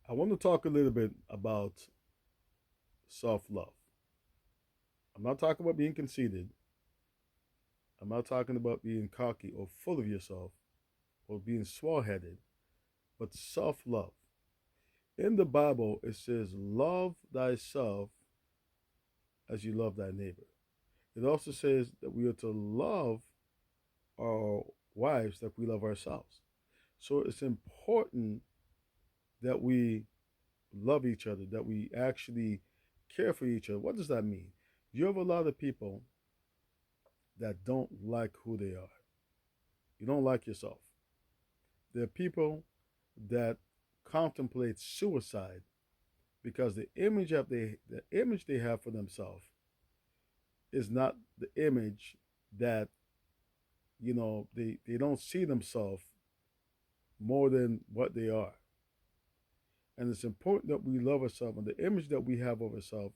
I want to talk a little bit about self love. I'm not talking about being conceited. I'm not talking about being cocky or full of yourself or being small headed, but self love. In the Bible, it says, love thyself as you love thy neighbor. It also says that we are to love our wives like we love ourselves. So it's important that we love each other, that we actually care for each other. What does that mean? You have a lot of people that don't like who they are. You don't like yourself. There are people that contemplate suicide because the image they have for themselves is not the image that they don't see themselves more than what they are. And it's important that we love ourselves, and the image that we have of ourselves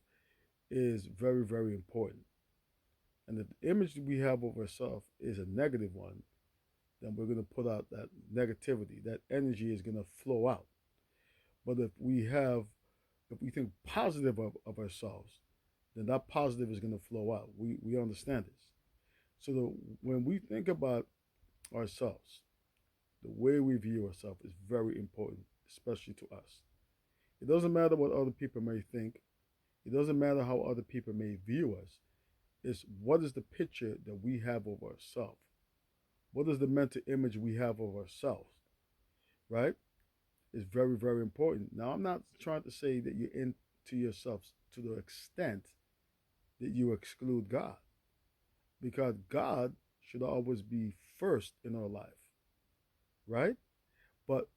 is very, very important. And if the image we have of ourselves is a negative one, then we're going to put out that negativity. That energy is going to flow out. But if we think positive of ourselves, then that positive is going to flow out. We understand this. So when we think about ourselves, the way we view ourselves is very important, especially to us. It doesn't matter what other people may think. It doesn't matter how other people may view us. It's what is the picture that we have of ourselves? What is the mental image we have of ourselves? Right? It's very, very important. Now, I'm not trying to say that you're into yourself to the extent that you exclude God, because God should always be first in our life, right? But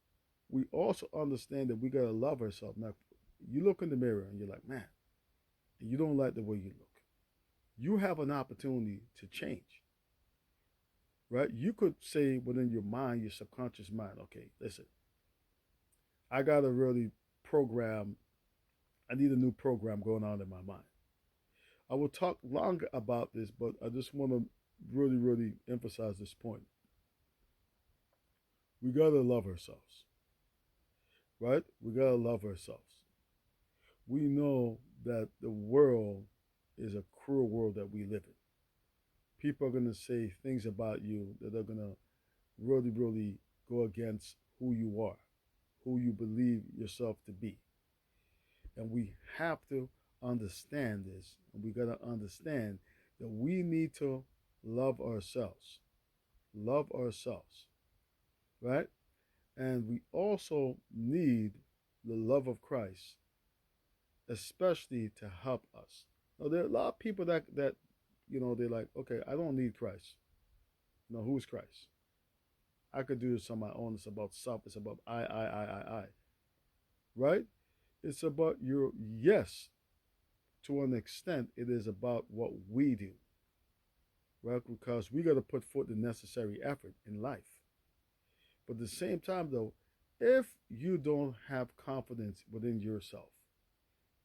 we also understand that we gotta love ourselves. Now, you look in the mirror and you're like, man, and you don't like the way you look. You have an opportunity to change, right? You could say within your mind, your subconscious mind, okay, listen, I gotta really program. I need a new program going on in my mind. I will talk longer about this, but I just want to really, really emphasize this point. We gotta love ourselves, right? We gotta love ourselves. We know that the world is a cruel world that we live in. People are gonna say things about you that are gonna really, really go against who you are, who you believe yourself to be. And we have to understand this. And we got to understand that we need to love ourselves. Love ourselves, right? And we also need the love of Christ, especially to help us. Now, there are a lot of people that they're like, okay, I don't need Christ. No, who's Christ? I could do this on my own. It's about self. It's about I. Right? It's about your yes. To an extent, it is about what we do, right? Because we got to put forth the necessary effort in life. But at the same time, though, if you don't have confidence within yourself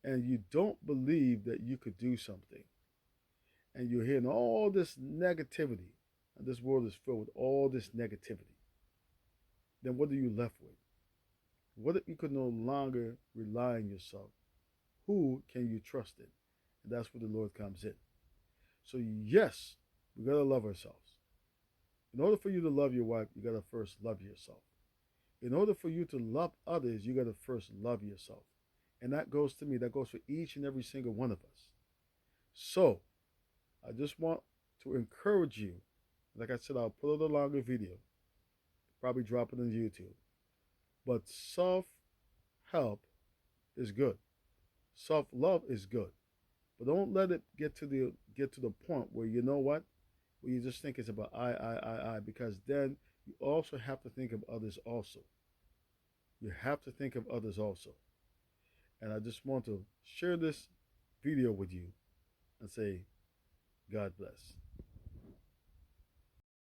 and you don't believe that you could do something, and you're hearing all this negativity, and this world is filled with all this negativity, then what are you left with? What if you could no longer rely on yourself? Who can you trust in? And that's where the Lord comes in. So, yes, we got to love ourselves. In order for you to love your wife, you got to first love yourself. In order for you to love others, you got to first love yourself. And that goes to me, that goes for each and every single one of us. So, I just want to encourage you. Like I said, I'll put out a longer video, probably drop it on YouTube. But self help is good. Self love is good. But don't let it get to the point where you know what? Where you just think it's about I, because then you also have to think of others also. You have to think of others also. And I just want to share this video with you and say, God bless.